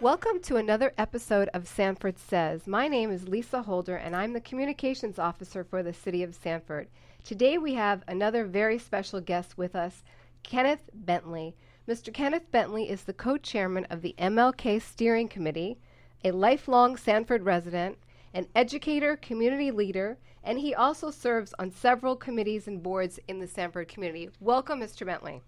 Welcome to another episode of Sanford Says. My name is Lisa Holder, and I'm the Communications Officer for the City of Sanford. Today we have another very special guest with us, Kenneth Bentley. Mr. Kenneth Bentley is the co-chairman of the MLK Steering Committee, a lifelong Sanford resident, an educator, community leader, and he also serves on several committees and boards in the Sanford community. Welcome, Mr. Bentley.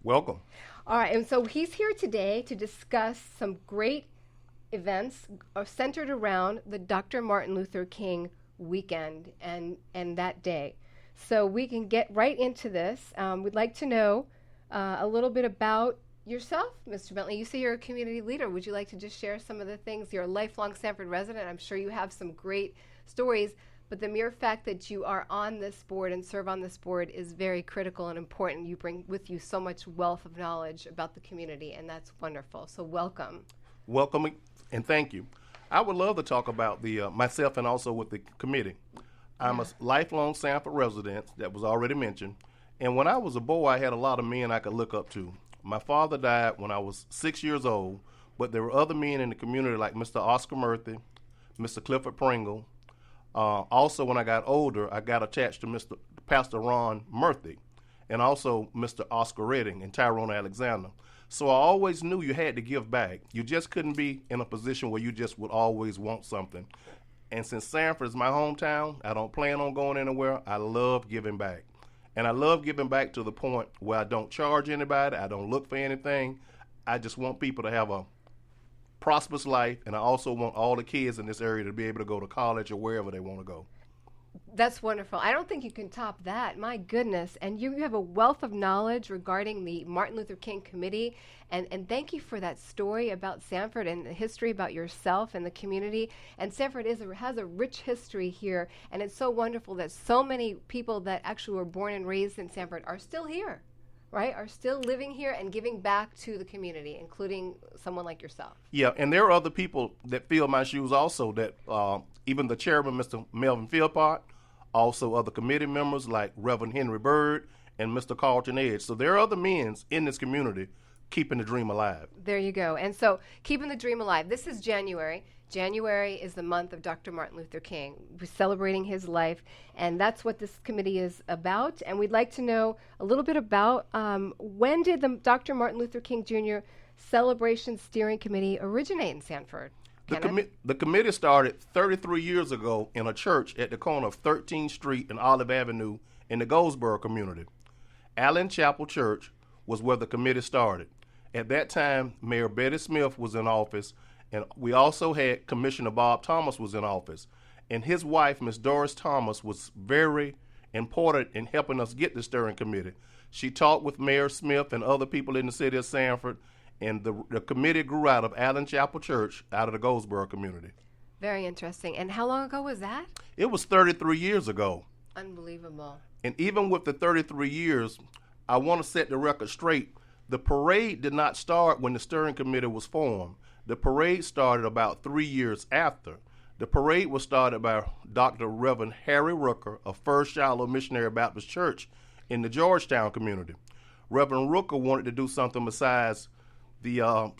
Welcome. All right, and so he's here today to discuss some great events centered around the Dr. Martin Luther King weekend and that day. So we can get right into this. We'd like to know a little bit about yourself, Mr. Bentley. You say you're a community leader. Would you like to just share some of the things? You're a lifelong Sanford resident. I'm sure you have some great stories. But the mere fact that you are on this board and serve on this board is very critical and important. You bring with you so much wealth of knowledge about the community, and that's wonderful. So welcome. Welcome, and thank you. I would love to talk about the myself and also with the committee. I'm a lifelong Sanford resident that was already mentioned, and when I was a boy, I had a lot of men I could look up to. My father died when I was 6 years old, but there were other men in the community like Mr. Oscar Murphy, Mr. Clifford Pringle. Also, when I got older, I got attached to Mr. Pastor Ron Murphy and also Mr. Oscar Redding and Tyrone Alexander. So I always knew you had to give back. You just couldn't be in a position where you just would always want something. And since Sanford is my hometown, I don't plan on going anywhere. I love giving back. And I love giving back to the point where I don't charge anybody. I don't look for anything. I just want people to have a prosperous life, and I also want all the kids in this area to be able to go to college or wherever they want to go. That's wonderful. I don't think you can top that. My goodness. And you have a wealth of knowledge regarding the Martin Luther King Committee. And thank you for that story about Sanford and the history about yourself and the community. And Sanford has a rich history here. And it's so wonderful that so many people that actually were born and raised in Sanford are still here, right? Are still living here and giving back to the community, including someone like yourself. Yeah, and there are other people that fill my shoes also, that even the chairman, Mr. Melvin Philpott, also other committee members like Reverend Henry Bird and Mr. Carlton Edge. So there are other men in this community keeping the dream alive. There you go. And so keeping the dream alive. This is January. January is the month of Dr. Martin Luther King. We're celebrating his life, and that's what this committee is about. And we'd like to know a little bit about when did the Dr. Martin Luther King Jr. Celebration Steering Committee originate in Sanford? The committee started 33 years ago in a church at the corner of 13th Street and Olive Avenue in the Goldsboro community. Allen Chapel Church was where the committee started. At that time, Mayor Betty Smith was in office, and we also had Commissioner Bob Thomas was in office. And his wife, Miss Doris Thomas, was very important in helping us get the steering committee. She talked with Mayor Smith and other people in the city of Sanford, and the committee grew out of Allen Chapel Church, out of the Goldsboro community. Very interesting. And how long ago was that? It was 33 years ago. Unbelievable. And even with the 33 years, I want to set the record straight. The parade did not start when the steering committee was formed. The parade started about 3 years after. The parade was started by Dr. Reverend Harry Rooker of First Shiloh Missionary Baptist Church in the Georgetown community. Reverend Rooker wanted to do something besides the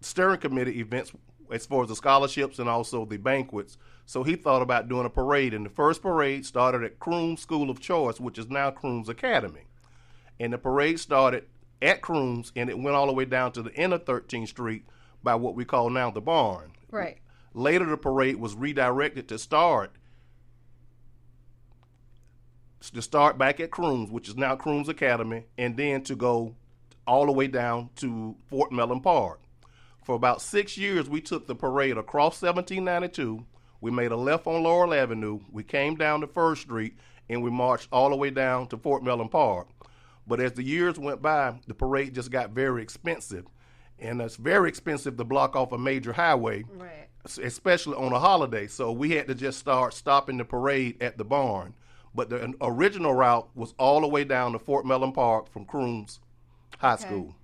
steering committee events as far as the scholarships and also the banquets. So he thought about doing a parade, and the first parade started at Crooms School of Choice, which is now Crooms Academy. And the parade started at Crooms, and it went all the way down to the end of 13th Street by what we call now the barn. Right. Later, the parade was redirected to start back at Crooms, which is now Crooms Academy, and then to go all the way down to Fort Mellon Park. For about 6 years, we took the parade across 1792. We made a left on Laurel Avenue. We came down to First Street, and we marched all the way down to Fort Mellon Park. But as the years went by, the parade just got very expensive. And it's very expensive to block off a major highway, right, especially on a holiday. So we had to just start stopping the parade at the barn. But the original route was all the way down to Fort Mellon Park from Crooms High School.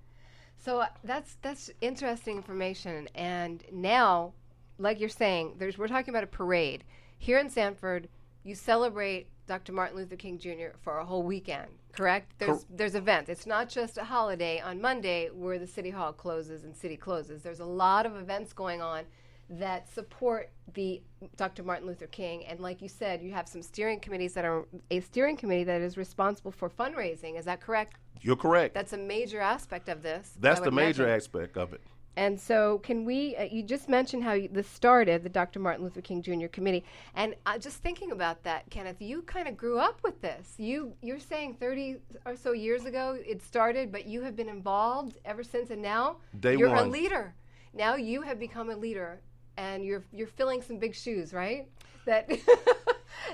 So that's interesting information. And now, like you're saying, we're talking about a parade. Here in Sanford, you celebrate Dr. Martin Luther King Jr. for a whole weekend, correct? There's events. It's not just a holiday on Monday where the City Hall closes and city closes. There's a lot of events going on that support the Dr. Martin Luther King. And like you said, you have some steering committees that are a steering committee that is responsible for fundraising. Is that correct? You're correct. That's a major aspect of this. That's the major aspect of it. And so can we, you just mentioned how this started, the Dr. Martin Luther King Jr. Committee. And just thinking about that, Kenneth, you kind of grew up with this. You're saying 30 or so years ago it started, but you have been involved ever since, and now you're a leader. Now you have become a leader, and you're filling some big shoes, right? That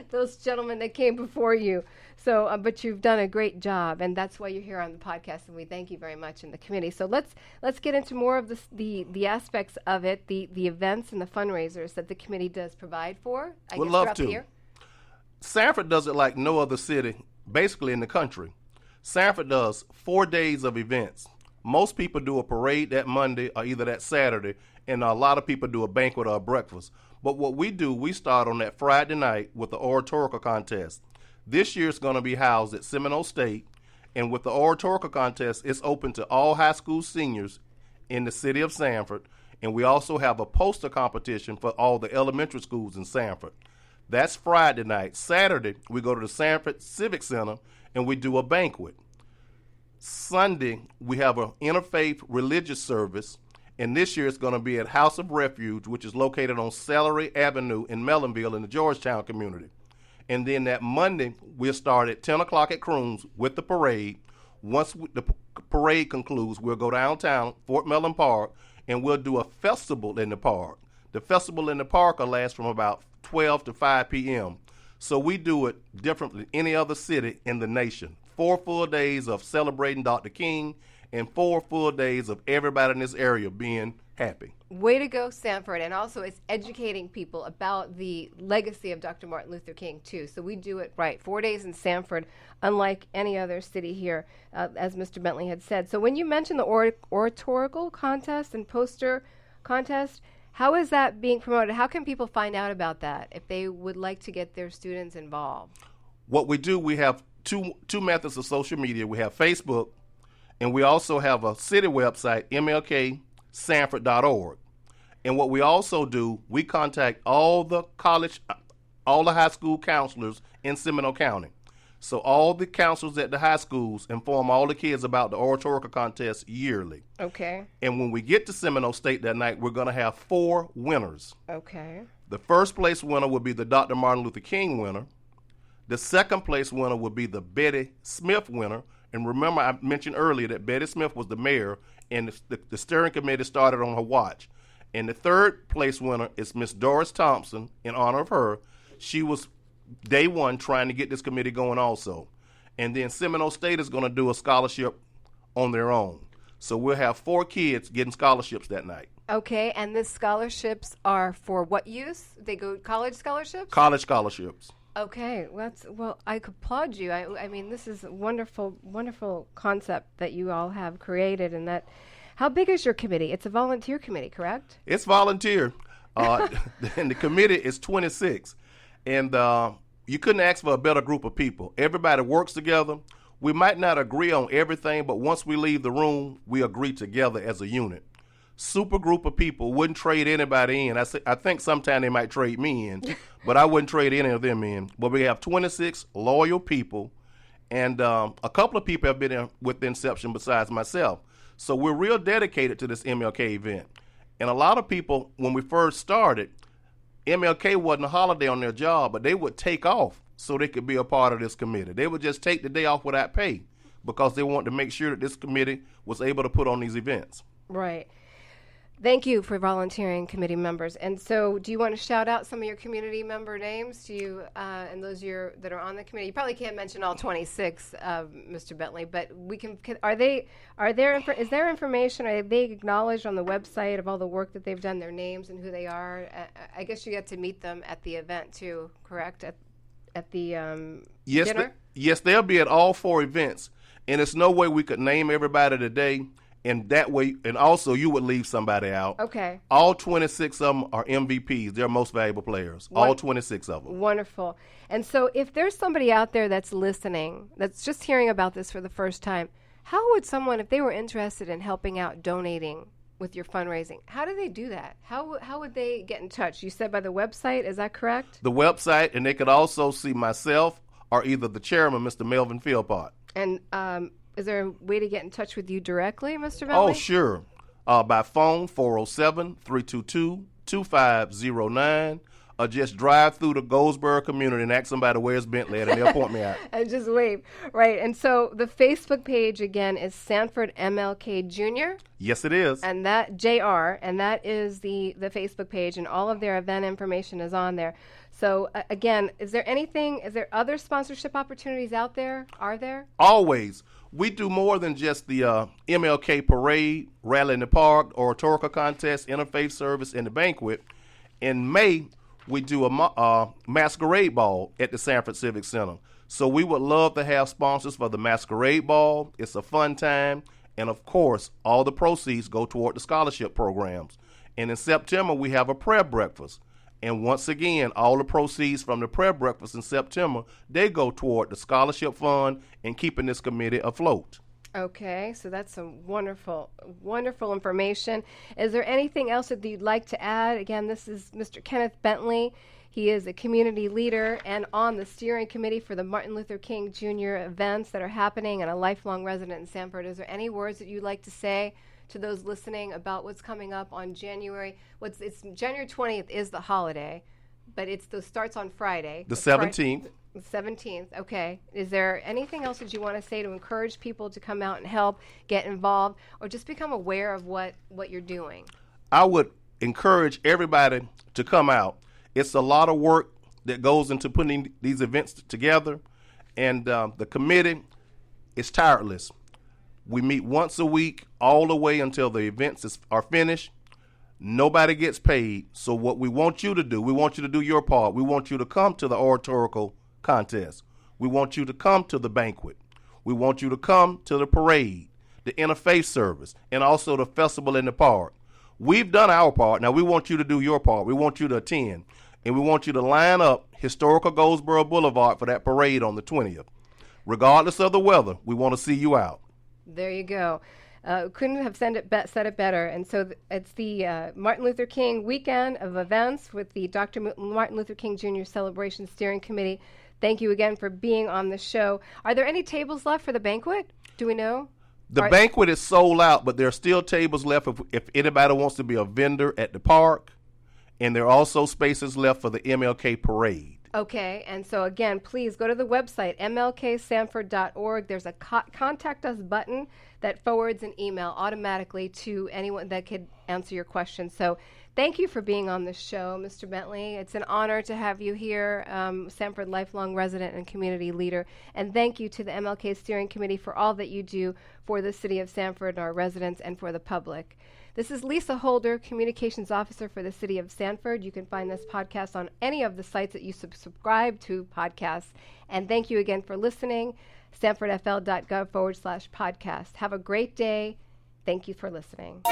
those gentlemen that came before you. So, but you've done a great job, and that's why you're here on the podcast, and we thank you very much in the committee. So let's get into more of the aspects of it, the events and the fundraisers that the committee does provide for. Would love to. Here. Sanford does it like no other city, basically in the country. Sanford does 4 days of events. Most people do a parade that Monday or either that Saturday, and a lot of people do a banquet or a breakfast. But what we do, we start on that Friday night with the oratorical contest. This year it's going to be housed at Seminole State, and with the oratorical contest, it's open to all high school seniors in the city of Sanford, and we also have a poster competition for all the elementary schools in Sanford. That's Friday night. Saturday, we go to the Sanford Civic Center, and we do a banquet. Sunday, we have an interfaith religious service, and this year it's going to be at House of Refuge, which is located on Celery Avenue in Mellonville in the Georgetown community. And then that Monday, we'll start at 10 o'clock at Croons with the parade. Once the parade concludes, we'll go downtown, Fort Mellon Park, and we'll do a festival in the park. The festival in the park will last from about 12 to 5 p.m. So we do it differently than any other city in the nation. 4 full days of celebrating Dr. King and 4 full days of everybody in this area being happy. Way to go, Sanford. And also it's educating people about the legacy of Dr. Martin Luther King, too. So we do it right. 4 days in Sanford, unlike any other city here, as Mr. Bentley had said. So when you mentioned the oratorical contest and poster contest, how is that being promoted? How can people find out about that if they would like to get their students involved? What we do, we have two methods of social media. We have Facebook, and we also have a city website, mlksanford.org. And what we also do, we contact all the high school counselors in Seminole County. So all the counselors at the high schools inform all the kids about the oratorical contest yearly. Okay. And when we get to Seminole State that night, we're going to have 4 winners. Okay. The first place winner will be the Dr. Martin Luther King winner. The second place winner will be the Betty Smith winner. And remember, I mentioned earlier that Betty Smith was the mayor, and the steering committee started on her watch. And the third place winner is Miss Doris Thompson, in honor of her. She was day one trying to get this committee going also. And then Seminole State is going to do a scholarship on their own. So we'll have 4 kids getting scholarships that night. Okay, and the scholarships are for what use? They go college scholarships? College scholarships. Okay, well, I applaud you. I mean, this is a wonderful, wonderful concept that you all have created, and that. How big is your committee? It's a volunteer committee, correct? It's volunteer, and the committee is 26, and you couldn't ask for a better group of people. Everybody works together. We might not agree on everything, but once we leave the room, we agree together as a unit. Super group of people, wouldn't trade anybody in. I think sometime they might trade me in, but I wouldn't trade any of them in. But we have 26 loyal people, and a couple of people have been in with the inception besides myself. So we're real dedicated to this MLK event. And a lot of people, when we first started, MLK wasn't a holiday on their job, but they would take off so they could be a part of this committee. They would just take the day off without pay because they wanted to make sure that this committee was able to put on these events. Right. Thank you for volunteering, committee members. And so do you want to shout out some of your community member names and those that are on the committee? You probably can't mention all 26, Mr. Bentley, but we can. Is there information? Are they acknowledged on the website of all the work that they've done, their names and who they are? I guess you get to meet them at the event too, correct? At the dinner? Yes, they'll be at all 4 events. And there's no way we could name everybody today. And that way, and also you would leave somebody out. Okay. All 26 of them are MVPs. They're most valuable players. All 26 of them. Wonderful. And so if there's somebody out there that's listening, that's just hearing about this for the first time, how would someone, if they were interested in helping out, donating with your fundraising, how do they do that? How would they get in touch? You said by the website, is that correct? The website, and they could also see myself or either the chairman, Mr. Melvin Philpott. And is there a way to get in touch with you directly, Mr. Bentley? Oh, sure. By phone, 407-322-2509, or just drive through the Goldsboro community and ask somebody where's Bentley at, and they'll point me out. And just wave. Right. And so the Facebook page, again, is Sanford MLK Jr. Yes, it is. And that, JR, and that is the Facebook page, and all of their event information is on there. So, again, is there other sponsorship opportunities out there? Are there? Always. We do more than just the MLK parade, rally in the park, oratorical contest, interfaith service, and the banquet. In May, we do a masquerade ball at the Sanford Civic Center. So we would love to have sponsors for the masquerade ball. It's a fun time. And, of course, all the proceeds go toward the scholarship programs. And in September, we have a prayer breakfast. And once again, all the proceeds from the prayer breakfast in September, they go toward the scholarship fund and keeping this committee afloat. Okay, so that's some wonderful, wonderful information. Is there anything else that you'd like to add? Again, this is Mr. Kenneth Bentley. He is a community leader and on the steering committee for the Martin Luther King Jr. events that are happening, and a lifelong resident in Sanford. Is there any words that you'd like to say to those listening about what's coming up on January? It's January 20th is the holiday, but it starts on Friday. The 17th. The 17th, okay. Is there anything else that you want to say to encourage people to come out and help, get involved, or just become aware of what you're doing? I would encourage everybody to come out. It's a lot of work that goes into putting these events together, and the committee is tireless. We meet once a week all the way until the events are finished. Nobody gets paid. So what we want you to do, we want you to do your part. We want you to come to the oratorical contest. We want you to come to the banquet. We want you to come to the parade, the interfaith service, and also the festival in the park. We've done our part. Now we want you to do your part. We want you to attend. And we want you to line up historical Goldsboro Boulevard for that parade on the 20th. Regardless of the weather, we want to see you out. There you go. Couldn't have said it better. And so it's the Martin Luther King weekend of events with the Dr. Martin Luther King Jr. Celebration Steering Committee. Thank you again for being on the show. Are there any tables left for the banquet? Do we know? The banquet is sold out, but there are still tables left if anybody wants to be a vendor at the park. And there are also spaces left for the MLK parade. Okay, and so again, please go to the website, mlksanford.org. There's a contact us button that forwards an email automatically to anyone that could answer your questions. So thank you for being on the show, Mr. Bentley. It's an honor to have you here, Sanford lifelong resident and community leader. And thank you to the MLK Steering Committee for all that you do for the city of Sanford, our residents, and for the public. This is Lisa Holder, Communications Officer for the City of Sanford. You can find this podcast on any of the sites that you subscribe to podcasts. And thank you again for listening. sanfordfl.gov/podcast. Have a great day. Thank you for listening.